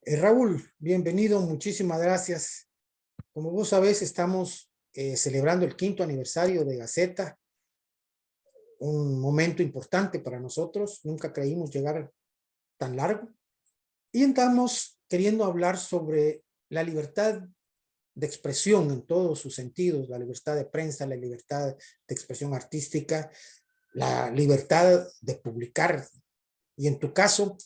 Raúl, bienvenido, muchísimas gracias. Como vos sabés, estamos celebrando el 5º aniversario de Gaceta, un momento importante para nosotros, nunca creímos llegar tan largo, y estamos queriendo hablar sobre la libertad de expresión en todos sus sentidos, la libertad de prensa, la libertad de expresión artística, la libertad de publicar. Y en tu caso,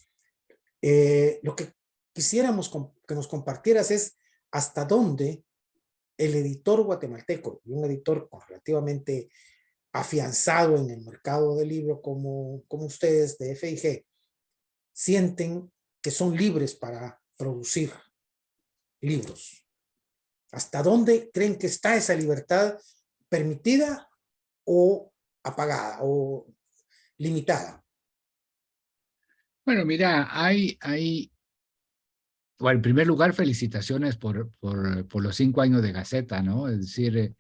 lo que quisiéramos que nos compartieras es hasta dónde el editor guatemalteco, y un editor relativamente afianzado en el mercado del libro como ustedes de FIG, sienten que son libres para producir libros. ¿Hasta dónde creen que está esa libertad permitida o apagada o limitada? Bueno, mira, bueno, en primer lugar, felicitaciones por los 5 años de Gaceta, ¿no? Es decir,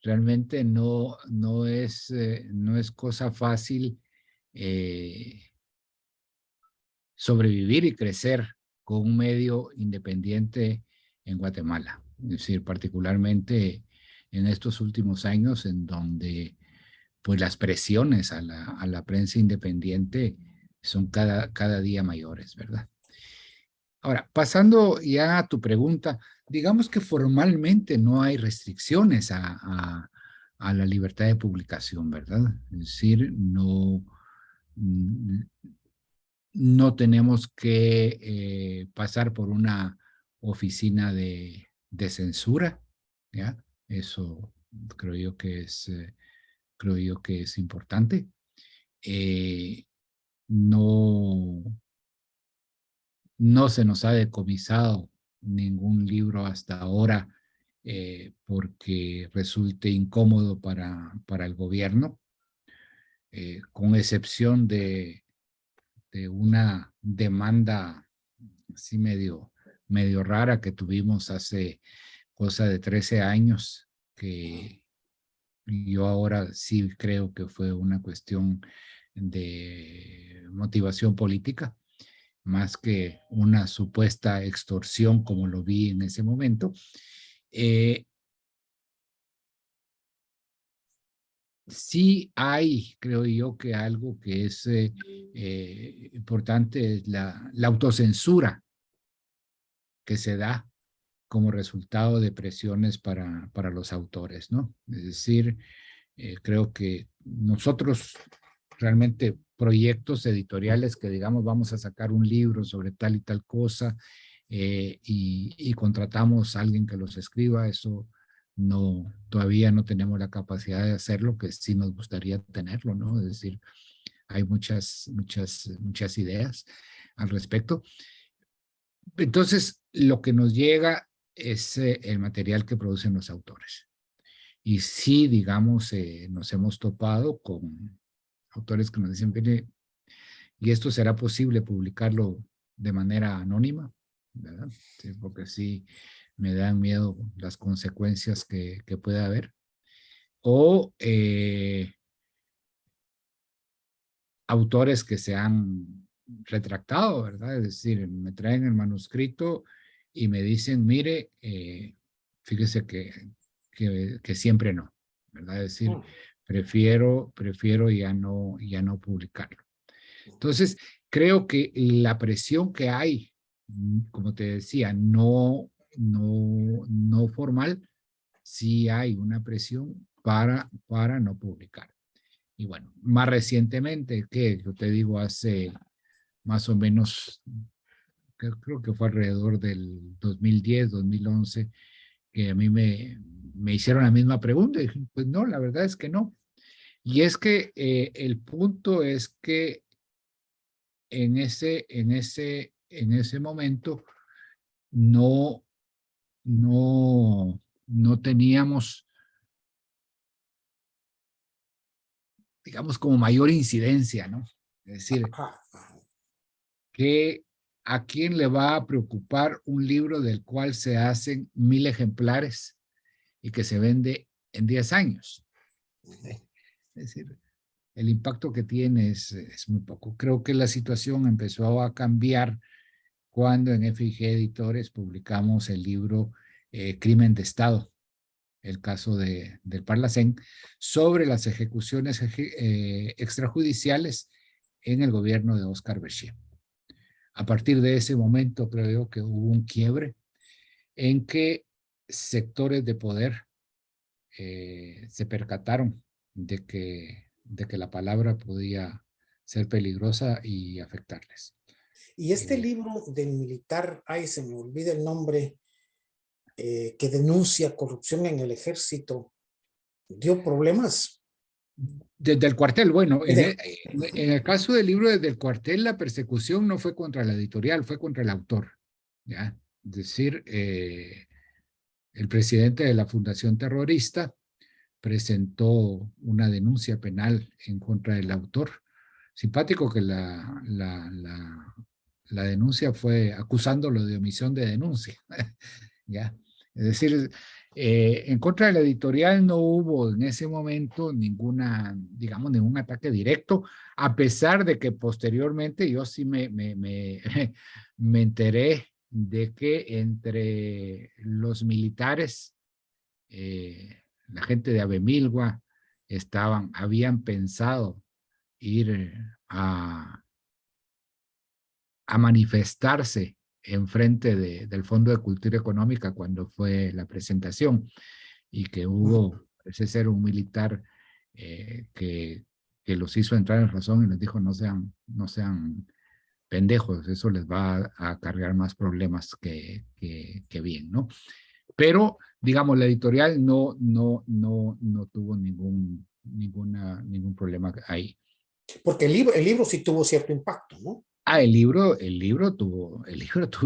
realmente no es cosa fácil eh, sobrevivir y crecer con un medio independiente en Guatemala. Es decir, particularmente en estos últimos años en donde pues las presiones a la prensa independiente son cada día mayores, ¿verdad? Ahora, pasando ya a tu pregunta, digamos que formalmente no hay restricciones a la libertad de publicación, ¿verdad? Es decir, no tenemos que pasar por una oficina de censura, ¿ya? Eso creo yo que es importante. Eh, no, no se nos ha decomisado ningún libro hasta ahora porque resulte incómodo para el gobierno, con excepción de una demanda así medio rara que tuvimos hace cosa de 13 años, que yo ahora sí creo que fue una cuestión de motivación política, más que una supuesta extorsión como lo vi en ese momento. Sí hay, creo yo, que algo que es importante es la autocensura que se da como resultado de presiones para los autores, ¿no? Es decir, creo que nosotros realmente proyectos editoriales que digamos vamos a sacar un libro sobre tal y tal cosa y contratamos a alguien que los escriba, eso todavía no tenemos la capacidad de hacerlo, que sí nos gustaría tenerlo, ¿no? Es decir, hay muchas ideas al respecto. Entonces, lo que nos llega es el material que producen los autores. Y sí, digamos, nos hemos topado con autores que nos dicen, mire, ¿y esto será posible publicarlo de manera anónima? ¿Verdad? Sí, porque sí me dan miedo las consecuencias que pueda haber. O autores que se han retractado, ¿verdad? Es decir, me traen el manuscrito y me dicen, mire, fíjese que siempre no, ¿verdad? Es decir, prefiero ya no publicarlo. Entonces, creo que la presión que hay, como te decía, no formal, sí hay una presión para no publicar. Y bueno, más recientemente, que yo te digo, hace más o menos, creo que fue alrededor del 2010, 2011, que a mí me hicieron la misma pregunta. Y dije, pues no, la verdad es que no. Y es que el punto es que en ese momento no, no teníamos, digamos, como mayor incidencia, ¿no? Es decir, que a quién le va a preocupar un libro del cual se hacen 1000 ejemplares y que se vende en 10 años. Es decir, el impacto que tiene es muy poco. Creo que la situación empezó a cambiar cuando en FIG Editores publicamos el libro Crimen de Estado, el caso del Parlacén, sobre las ejecuciones extrajudiciales en el gobierno de Óscar Béchir. A partir de ese momento creo yo que hubo un quiebre en que sectores de poder se percataron de que la palabra podía ser peligrosa y afectarles. Y este libro del militar, ay, se me olvida el nombre, que denuncia corrupción en el ejército, dio problemas. Desde el cuartel, bueno, Desde- en el caso del libro Desde el cuartel, la persecución no fue contra la editorial, fue contra el autor, ¿ya? Es decir, el presidente de la Fundación Terrorista presentó una denuncia penal en contra del autor. Simpático que la denuncia fue acusándolo de omisión de denuncia, ¿ya? Es decir, en contra de la editorial no hubo en ese momento ninguna, digamos, ningún ataque directo, a pesar de que posteriormente yo sí me enteré de que entre los militares, la gente de Abemilgua, habían pensado ir a manifestarse en frente del Fondo de Cultura Económica cuando fue la presentación, y que hubo, ese ser un militar que los hizo entrar en razón y les dijo no sean pendejos, eso les va a cargar más problemas que bien, ¿no? Pero, digamos, la editorial no tuvo ningún problema ahí. Porque el libro sí tuvo cierto impacto, ¿no? El libro tuvo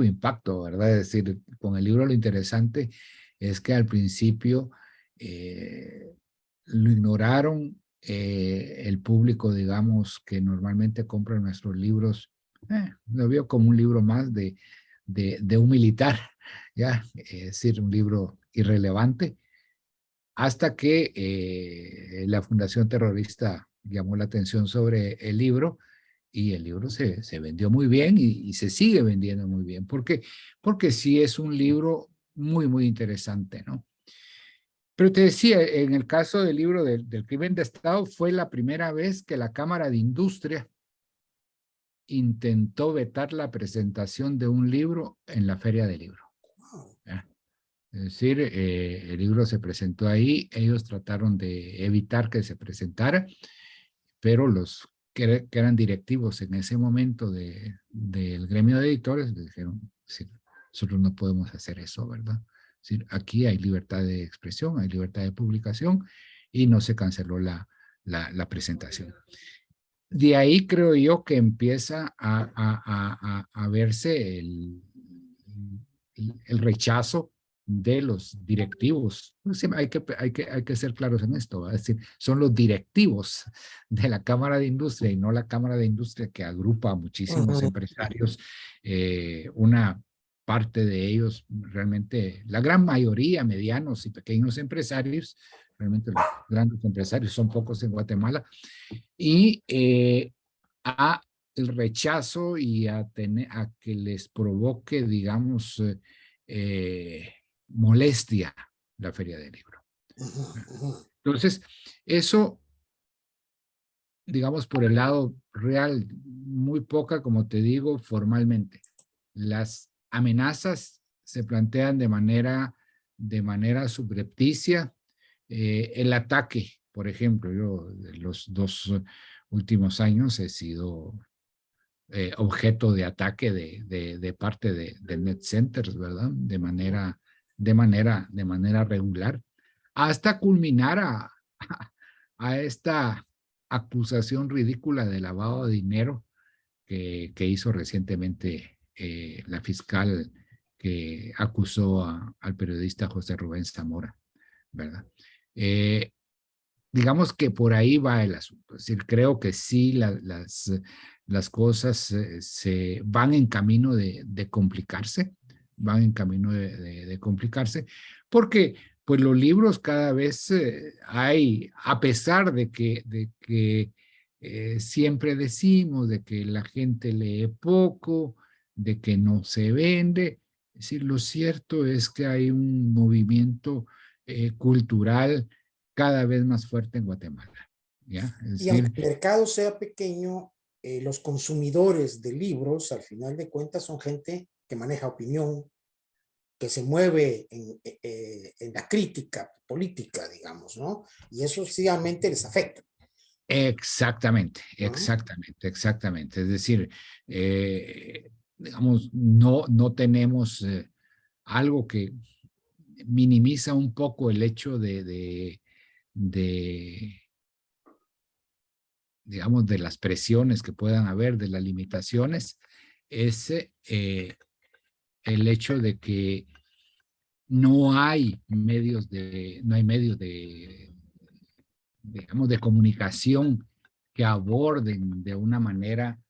impacto, ¿verdad? Es decir, con el libro lo interesante es que al principio lo ignoraron, el público, digamos, que normalmente compra nuestros libros, lo vio como un libro más de un militar, ¿ya? Es decir, un libro irrelevante, hasta que la Fundación Terrorista llamó la atención sobre el libro, y el libro se vendió muy bien y se sigue vendiendo muy bien, porque sí es un libro muy, muy interesante, ¿no? Pero te decía, en el caso del libro del Crimen de Estado, fue la primera vez que la Cámara de Industria intentó vetar la presentación de un libro en la Feria del Libro. ¿Ya? Es decir, el libro se presentó ahí, ellos trataron de evitar que se presentara, pero los que eran directivos en ese momento del gremio de editores le dijeron, sí, nosotros no podemos hacer eso, ¿verdad? Es decir, aquí hay libertad de expresión, hay libertad de publicación, y no se canceló la presentación. De ahí creo yo que empieza a verse el rechazo de los directivos. Hay que ser claros en esto, ¿va? Es decir, son los directivos de la Cámara de Industria y no la Cámara de Industria, que agrupa a muchísimos empresarios. Una parte de ellos, realmente, la gran mayoría, medianos y pequeños empresarios, realmente los grandes empresarios son pocos en Guatemala, y a el rechazo y a que les provoque, digamos, molestia la Feria del Libro. Entonces, eso, digamos, por el lado real, muy poca, como te digo, formalmente. Las amenazas se plantean de manera subrepticia. El ataque, por ejemplo, yo de los 2 últimos años he sido objeto de ataque de parte de net centers, ¿verdad? De manera regular, hasta culminar a esta acusación ridícula de lavado de dinero que hizo recientemente la fiscal, que acusó al periodista José Rubén Zamora, ¿verdad? Digamos que por ahí va el asunto. Es decir, creo que sí las cosas se van en camino de complicarse, van en camino de complicarse, porque pues los libros cada vez hay, a pesar de que siempre decimos de que la gente lee poco, de que no se vende. Es decir, lo cierto es que hay un movimiento cultural cada vez más fuerte en Guatemala, ¿ya? Es Y aunque decir, el mercado sea pequeño, los consumidores de libros, al final de cuentas, son gente que maneja opinión, que se mueve en la crítica política, digamos, ¿no? Y eso sencillamente les afecta, exactamente, ¿no? exactamente, exactamente. Es decir, digamos, no tenemos algo que minimiza un poco el hecho de, digamos, de las presiones que puedan haber, de las limitaciones, es el hecho de que no hay medios de, digamos, de comunicación que aborden de una manera,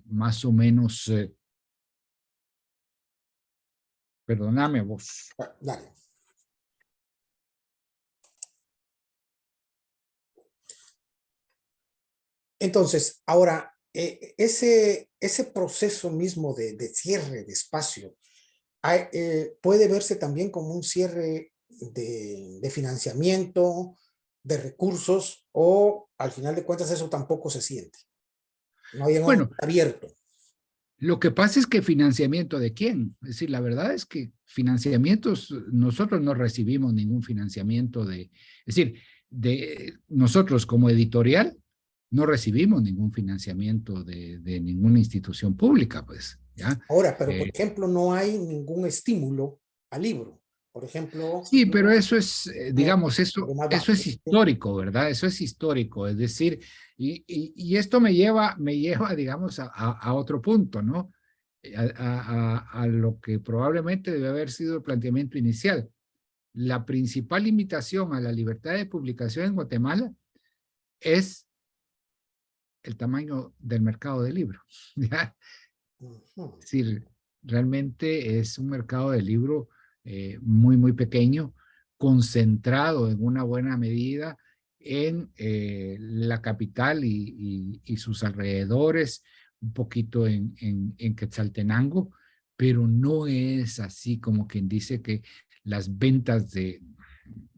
más o menos, perdóname vos. Ah, dale. Entonces, ahora, ese proceso mismo de cierre de espacio puede verse también como un cierre de financiamiento, de recursos, o al final de cuentas eso tampoco se siente. No hay un Bueno, abierto. lo que pasa es que financiamiento de quién. Es decir, la verdad es que financiamientos, nosotros no recibimos ningún financiamiento es decir, de nosotros como editorial, no recibimos ningún financiamiento de ninguna institución pública, pues, ¿ya? Ahora, pero por Eh, ejemplo, no hay ningún estímulo al libro. Por ejemplo, Sí, pero eso es, no, digamos, algo más eso es bajo. ¿Sí? histórico, ¿verdad? Eso es histórico, es decir, y esto me lleva, digamos, a otro punto, ¿no? A lo que probablemente debe haber sido el planteamiento inicial. La principal limitación a la libertad de publicación en Guatemala es el tamaño del mercado de libros, ¿ya? Ujú. Es decir, realmente es un mercado de libro muy, muy pequeño, concentrado en una buena medida en la capital y sus alrededores, un poquito en Quetzaltenango, pero no es así como quien dice que las ventas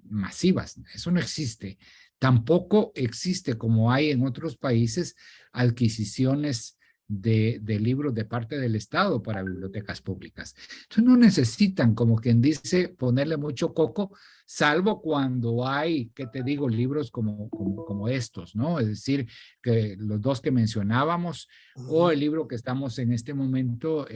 masivas, eso no existe. Tampoco existe como hay en otros países adquisiciones de libros de parte del Estado para bibliotecas públicas. Entonces no necesitan, como quien dice, ponerle mucho coco, salvo cuando hay, ¿qué te digo?, libros como estos, ¿no? Es decir, que los dos que mencionábamos o Ujú. el libro que estamos en este momento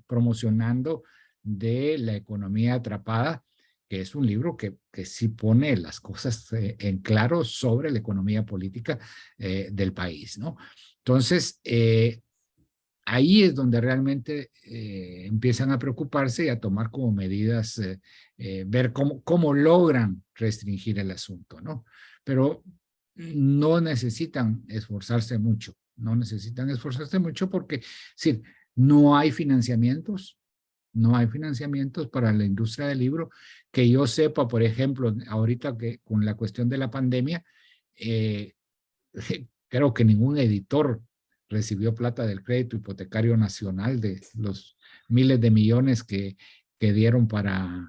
promocionando de La economía atrapada, que es un libro que sí pone las cosas en claro sobre la economía política del país, ¿no? Entonces, ahí es donde realmente empiezan a preocuparse y a tomar como medidas, ver cómo logran restringir el asunto, ¿no? Pero no necesitan esforzarse mucho, no necesitan esforzarse mucho porque, sí, no hay financiamientos, no hay financiamientos para la industria del libro. Que yo sepa, por ejemplo, ahorita que con la cuestión de la pandemia, eh, creo que ningún editor recibió plata del crédito hipotecario nacional de los miles de millones que dieron para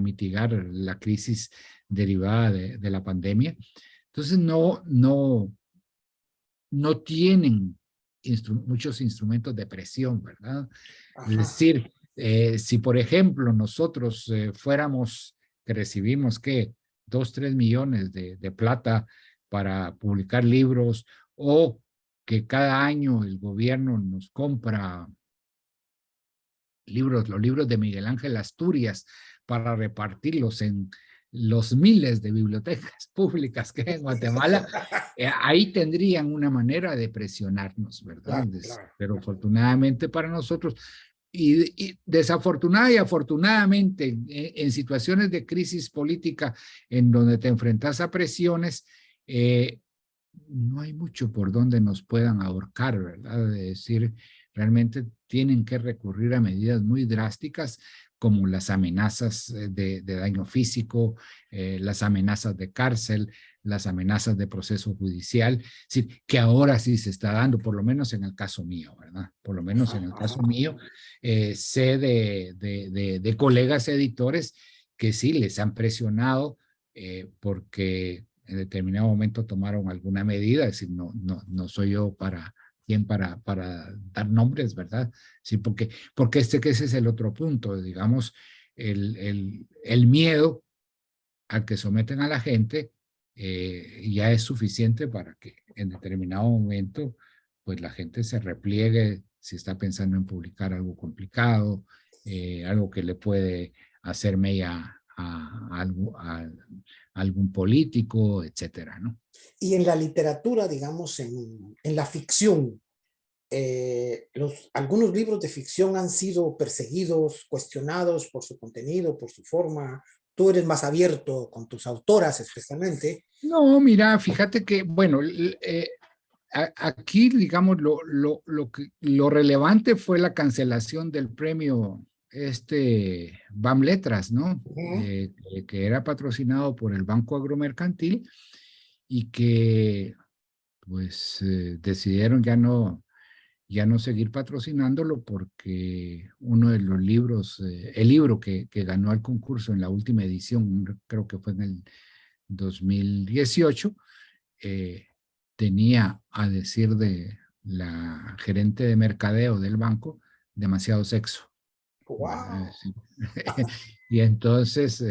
mitigar la crisis derivada de la pandemia. Entonces, no tienen muchos instrumentos de presión, ¿verdad? Es Ajá. decir, si por ejemplo nosotros fuéramos que recibimos que 2, 3 millones de plata para publicar libros o que cada año el gobierno nos compra libros, los libros de Miguel Ángel Asturias para repartirlos en los miles de bibliotecas públicas que hay en Guatemala, ahí tendrían una manera de presionarnos, ¿verdad? Claro, claro, Pero claro. afortunadamente para nosotros, y desafortunada y afortunadamente, en situaciones de crisis política en donde te enfrentas a presiones, no hay mucho por donde nos puedan ahorcar, ¿verdad? Es decir, realmente tienen que recurrir a medidas muy drásticas como las amenazas de daño físico, las amenazas de cárcel, las amenazas de proceso judicial, sí, que ahora sí se está dando, por lo menos en el caso mío, ¿verdad? Por lo menos en el caso mío, sé de colegas editores que sí les han presionado porque en determinado momento tomaron alguna medida, es decir, no soy yo para dar nombres, ¿verdad? Sí, porque que ese es el otro punto, digamos, el miedo al que someten a la gente ya es suficiente para que en determinado momento pues la gente se repliegue si está pensando en publicar algo complicado, algo que le puede hacer mella a algún político, etcétera, ¿no? Y en la literatura, digamos, en la ficción, algunos libros de ficción han sido perseguidos, cuestionados por su contenido, por su forma. Tú eres más abierto con tus autoras, especialmente. No, mira, fíjate que, bueno, aquí, digamos, lo relevante fue la cancelación del premio BAM Letras, ¿no? Que era patrocinado por el Banco Agromercantil y que, pues, decidieron ya no seguir patrocinándolo porque uno de los libros, el libro que ganó el concurso en la última edición, creo que fue en el 2018, tenía, a decir de la gerente de mercadeo del banco, demasiado sexo. Wow. Y entonces,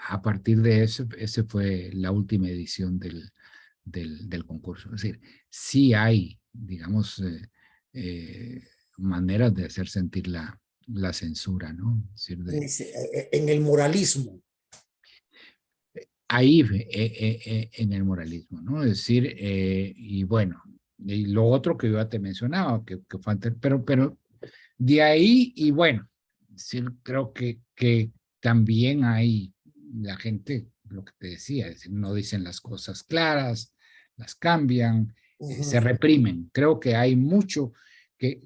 a partir de eso, ese fue la última edición del concurso. Es decir, sí hay, digamos, maneras de hacer sentir la censura, ¿no? Es decir, En el moralismo. ahí en el moralismo, ¿no? Es decir, y bueno, y lo otro que yo te mencionaba, que fue antes, pero de ahí, y bueno, sí, creo que también hay la gente, lo que te decía, es decir, no dicen las cosas claras, las cambian, se reprimen. Creo que hay mucho, que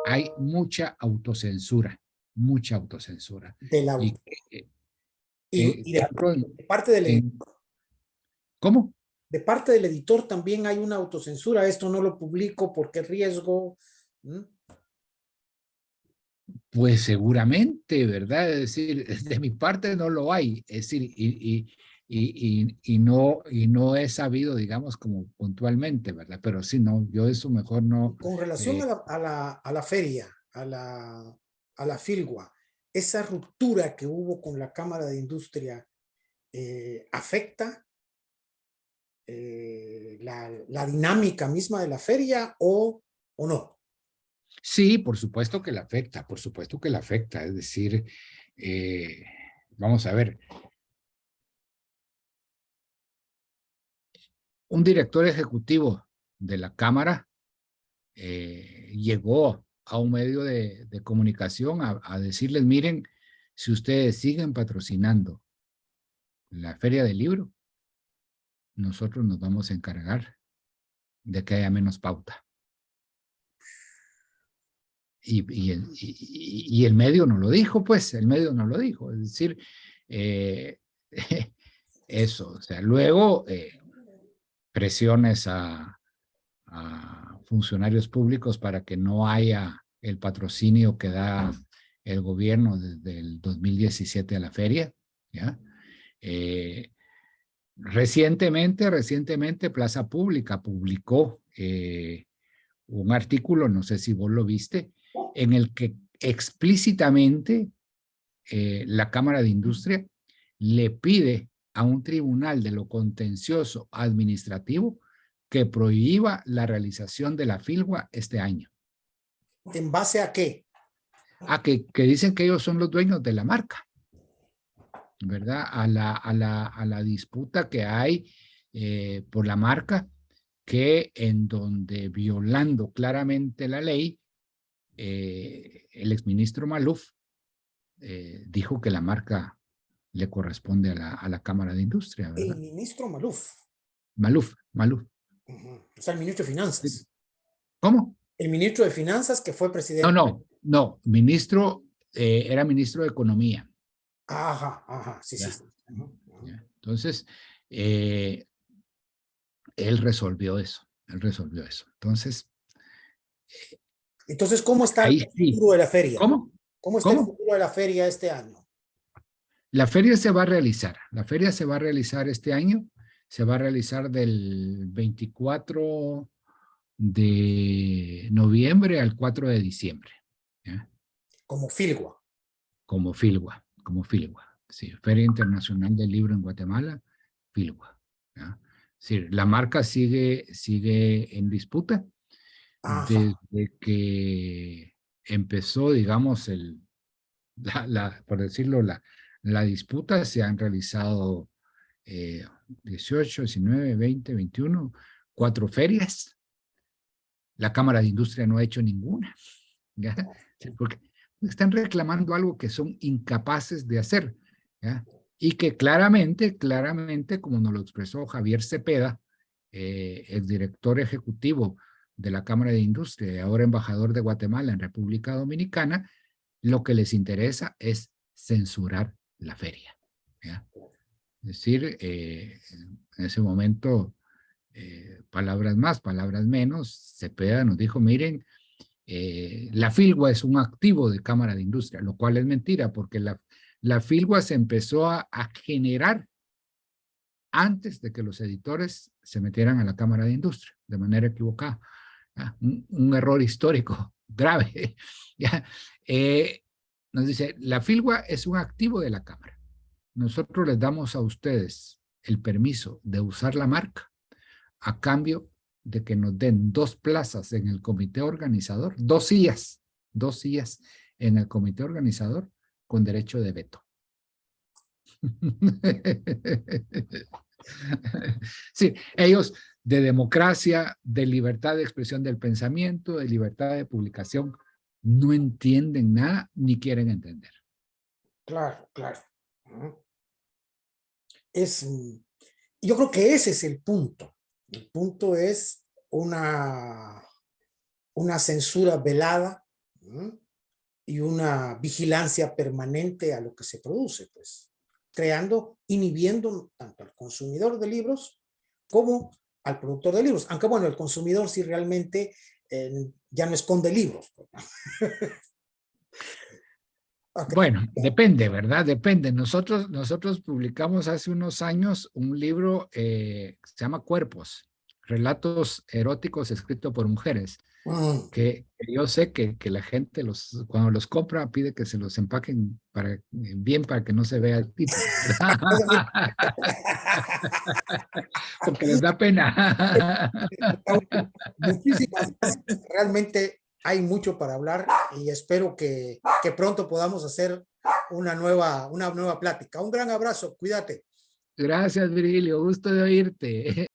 hay mucha autocensura, mucha autocensura. Del Y, autor. Y tanto de parte del editor. ¿cómo? De parte del editor también hay una autocensura. Esto no lo publico porque riesgo. Pues seguramente, ¿verdad? Es decir, de mi parte no lo hay. Es decir, y no he sabido, digamos, como puntualmente, ¿verdad? Pero sí, no, yo eso mejor no. Con relación a la feria, a la Filgua, esa ruptura que hubo con la Cámara de Industria afecta la dinámica misma de la feria o no. Sí, por supuesto que la afecta, por supuesto que la afecta. Es decir, vamos a ver, un director ejecutivo de la Cámara llegó a un medio de comunicación a decirles, miren, si ustedes siguen patrocinando la Feria del Libro, nosotros nos vamos a encargar de que haya menos pauta. Y el medio no lo dijo, pues, el medio no lo dijo. Es decir, eso, o sea, luego presiones a funcionarios públicos para que no haya el patrocinio que da el gobierno desde el 2017 a la feria, ¿ya? Recientemente Plaza Pública publicó un artículo, no sé si vos lo viste, en el que explícitamente la Cámara de Industria le pide a un tribunal de lo contencioso administrativo que prohíba la realización de la Filgua este año. ¿En base a qué? Que dicen que ellos son los dueños de la marca, ¿verdad? A la disputa que hay por la marca, que en donde violando claramente la ley, el exministro Maluf dijo que la marca le corresponde a la Cámara de Industria, ¿verdad? El ministro Maluf. Maluf. O sea, el ministro de Finanzas. ¿Cómo? El ministro de Finanzas que fue presidente. No, era ministro de Economía. Ajá, sí, sí, ¿Ya? sí. Ajá, ajá. ¿Ya? Entonces, él resolvió eso. Entonces, Entonces, ¿cómo está el ahí sí. futuro de la feria? ¿Cómo? ¿Cómo está el ¿Cómo? futuro de la feria este año? La feria se va a realizar. La feria se va a realizar este año. Se va a realizar del 24 de noviembre al 4 de diciembre. ¿Ya? Como Filgua. Como Filgua. Sí, Feria Internacional del Libro en Guatemala, Filgua. ¿Ya? Sí, la marca sigue en disputa Ajá. desde que empezó, digamos, por decirlo, la disputa. Se han realizado 18, 19, 20, 21, 4 ferias. La Cámara de Industria no ha hecho ninguna, ¿ya? Sí, porque están reclamando algo que son incapaces de hacer, ¿ya? Y que claramente, como nos lo expresó Javier Cepeda, el director ejecutivo de la Cámara de Industria y ahora embajador de Guatemala en República Dominicana, lo que les interesa es censurar la feria, ¿ya? Es decir, en ese momento, palabras más, palabras menos, Cepeda nos dijo, miren, la Filgua es un activo de Cámara de Industria, lo cual es mentira, porque la Filgua se empezó a generar antes de que los editores se metieran a la Cámara de Industria, de manera equivocada. Un error histórico grave. ¿Ya? Nos dice, la Filgua es un activo de la Cámara. Nosotros les damos a ustedes el permiso de usar la marca a cambio de que nos den 2 plazas en el comité organizador, 2 sillas en el comité organizador con derecho de veto. Sí, ellos de democracia, de libertad de expresión del pensamiento, de libertad de publicación, no entienden nada ni quieren entender. Claro, claro. Yo creo que ese es el punto. El punto es una censura velada, ¿no? Y una vigilancia permanente a lo que se produce, pues, creando, inhibiendo tanto al consumidor de libros como al productor de libros. Aunque bueno, el consumidor sí realmente ya no esconde libros. Okay. Bueno, depende, ¿verdad? Depende. Nosotros publicamos hace unos años un libro que se llama Cuerpos, relatos eróticos escritos por mujeres, que yo sé que la gente cuando los compra pide que se los empaquen bien para que no se vea el tipo, ¿verdad? Porque les da pena. Muchísimas gracias. Realmente hay mucho para hablar y espero que pronto podamos hacer una nueva plática. Un gran abrazo, cuídate. Gracias, Virilio, gusto de oírte.